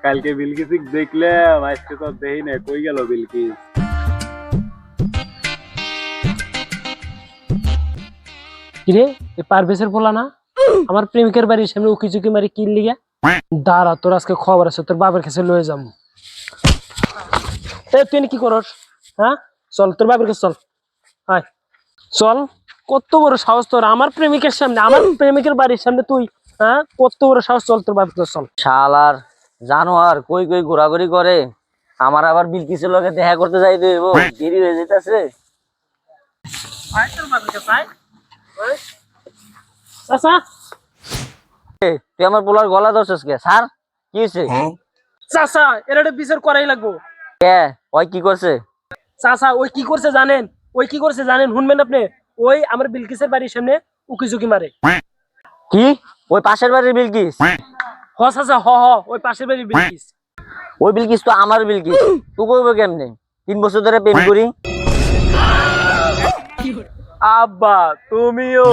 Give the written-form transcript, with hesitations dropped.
কালকে বিলকিস দেখলাম, আজকে তো দেখি না, কই গেল বিলকিস? কিরে এ পারভেজের বলা না আমার প্রেমিকের বাড়ির সামনে উকি ঝুঁকি মারি কি লিগা? দাঁড়া, তোর আজকে খবর আছে, তোর বাবার কাছে লয়ে যাবো। তুই কি করস? হ্যাঁ, চল তোর বাবার কাছে চল। হাই, চল। কত বড় সাহস তোর আমার প্রেমিকের সামনে, আমার প্রেমিকের বাড়ির সামনে তুই? হ্যাঁ, কত বড় সাহস? চল তোর বাবার কাছে চল। শালার জানোয়ার কই কই ঘোরাঘুরি করে। আমার আবার বিলকিসের লগে দেখা করতে যাইতে হইব, দেরি হয়ে যাইতাছে। চাচা, তুই আমার পোলার গলা ধরছস কে? স্যার কি হইছে? চাচা, এর একটা বিচার করাই লাগবো। কে ওই কি করছে? চাচা, ওই কি করছে জানেন? ওই কি করছে জানেন? শুনবেন আপনি? ওই আমার বিলকিসের বাড়ির সামনে উকি ঝুঁকি মারে। কি ওই পাশের বাড়ির বিলকিস? হ চাচা, হ হ, ওই পাশের বাড়ির বিলকিস। ওই বিলকিস তো আমার বিলকিস, তুই কইব কেমনে? 3 বছর ধরে প্রেম করি। আব্বা তুমিও